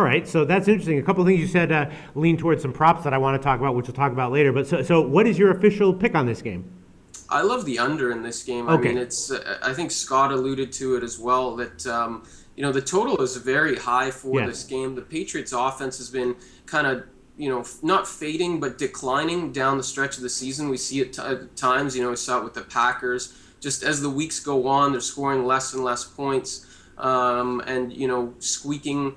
All right, so that's interesting. A couple of things you said lean towards some props that I want to talk about, which we'll talk about later. But so what is your official pick on this game? I love the under in this game. I mean, Okay. it's. I think Scott alluded to it as well that the total is very high for Yes. this game. The Patriots' offense has been kind of not fading but declining down the stretch of the season. We see it at times. We saw it with the Packers. Just as the weeks go on, they're scoring less and less points, and squeaking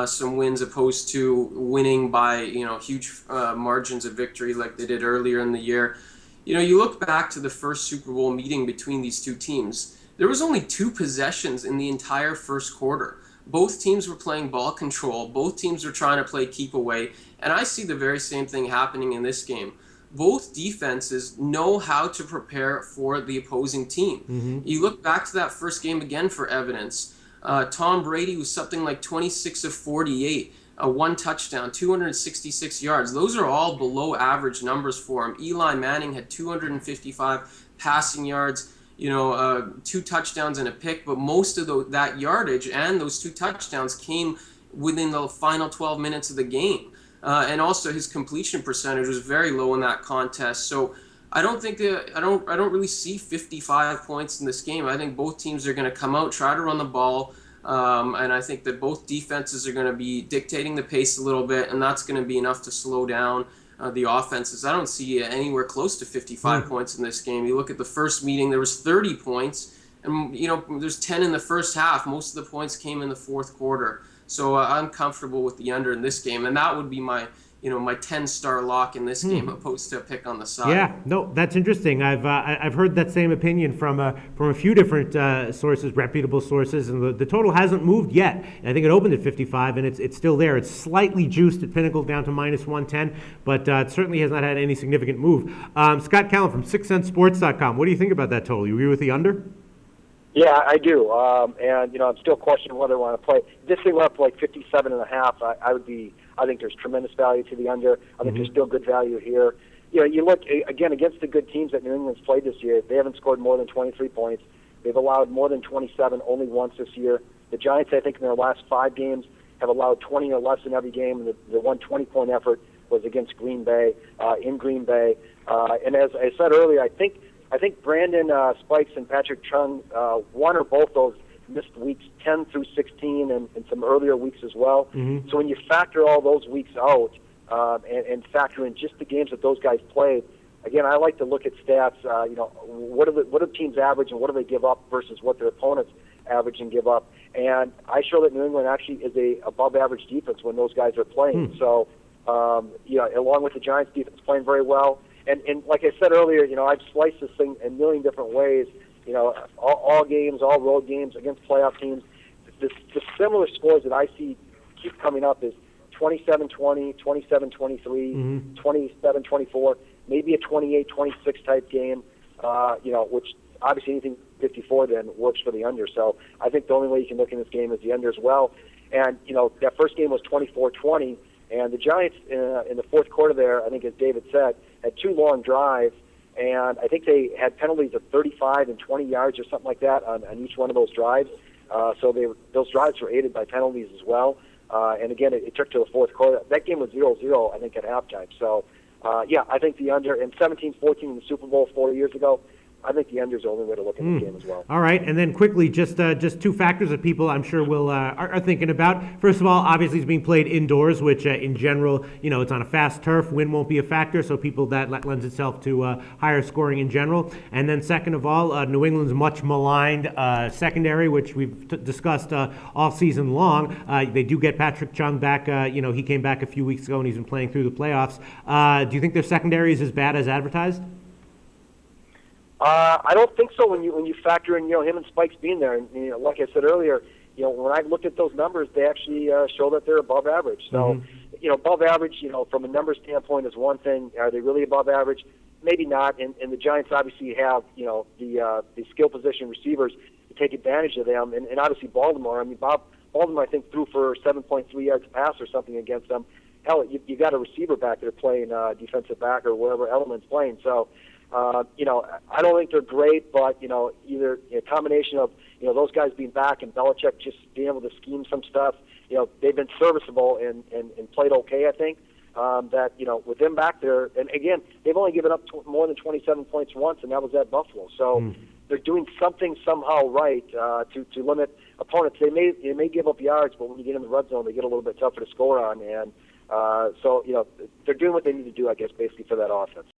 some wins opposed to winning by huge margins of victory like they did earlier in the year. You look back to the first Super Bowl meeting between these two teams. There was only two possessions in the entire first quarter. Both teams were playing ball control. Both teams were trying to play keep away. And I see the very same thing happening in this game. Both defenses know how to prepare for the opposing team. Mm-hmm. You look back to that first game again for evidence. Tom Brady was something like 26 of 48, one touchdown, 266 yards. Those are all below average numbers for him. Eli Manning had 255 passing yards, two touchdowns and a pick, but most of that yardage and those two touchdowns came within the final 12 minutes of the game. And also his completion percentage was very low in that contest. So I don't think I don't really see 55 points in this game. I think both teams are going to come out, try to run the ball, and I think that both defenses are going to be dictating the pace a little bit, and that's going to be enough to slow down the offenses. I don't see anywhere close to 55 Hmm. points in this game. You look at the first meeting, there was 30 points, and there's 10 in the first half. Most of the points came in the fourth quarter. So I'm comfortable with the under in this game, and that would be my 10-star lock in this game, Hmm. opposed to a pick on the side. Yeah, no, that's interesting. I've heard that same opinion from a few different sources, reputable sources, and the total hasn't moved yet. I think it opened at 55, and it's still there. It's slightly juiced at Pinnacle down to minus 110, but it certainly has not had any significant move. Scott Callan from SixCentSports.com. What do you think about that total? You agree with the under? Yeah, I do. And I'm still questioning whether I want to play. This thing went up to like 57 and a half. I think there's tremendous value to the under. I think there's still good value here. You look again against the good teams that New England's played this year. They haven't scored more than 23 points. They've allowed more than 27 only once this year. The Giants, I think, in their last 5 games have allowed 20 or less in every game. And the one 20-point effort was against Green Bay, in Green Bay. And as I said earlier, I think Brandon Spikes and Patrick Chung, one or both those missed weeks 10 through 16 and some earlier weeks as well. Mm-hmm. So when you factor all those weeks out and factor in just the games that those guys played, again, I like to look at stats. What do teams average and what do they give up versus what their opponents average and give up? And I show that New England actually is a above-average defense when those guys are playing. So, along with the Giants defense playing very well. And like I said earlier, I've sliced this thing a million different ways. All games, all road games against playoff teams. The similar scores that I see keep coming up is 27-20, 27-23, Mm-hmm. 27-24, maybe a 28-26 type game, which obviously anything 54 then works for the under. So I think the only way you can look in this game is the under as well. And, that first game was 24-20, and the Giants in the fourth quarter there, I think as David said, had 2 long drives, and I think they had penalties of 35 and 20 yards or something like that on each one of those drives. So those drives were aided by penalties as well. And again, it took to the fourth quarter. That game was 0-0, I think, at halftime. So, I think the under, and 17-14 in the Super Bowl 4 years ago, I think the under is the only way to look at this game as well. All right, and then quickly, just 2 factors that people I'm sure will are thinking about. First of all, obviously it's being played indoors, which in general, it's on a fast turf. Wind won't be a factor, so people that lends itself to higher scoring in general. And then second of all, New England's much maligned secondary, which we've discussed all season long. They do get Patrick Chung back. He came back a few weeks ago, and he's been playing through the playoffs. Do you think their secondary is as bad as advertised? I don't think so when you factor in him and Spikes being there. And like I said earlier, when I looked at those numbers, they actually show that they're above average. So above average, from a number standpoint is one thing. Are they really above average? Maybe not. And the Giants obviously have the skill position receivers to take advantage of them. And obviously Baltimore. I mean, Baltimore I think threw for 7.3 yards a pass or something against them. Hell, you got a receiver back there playing defensive back or whatever element's playing. So. I don't think they're great, but either a combination of those guys being back and Belichick just being able to scheme some stuff. they've been serviceable and played okay, I think. That, with them back there, and again, they've only given up more than 27 points once, and that was at Buffalo. So they're doing something somehow right to limit opponents. They may give up yards, but when you get in the red zone, they get a little bit tougher to score on. And so, they're doing what they need to do, I guess, basically for that offense.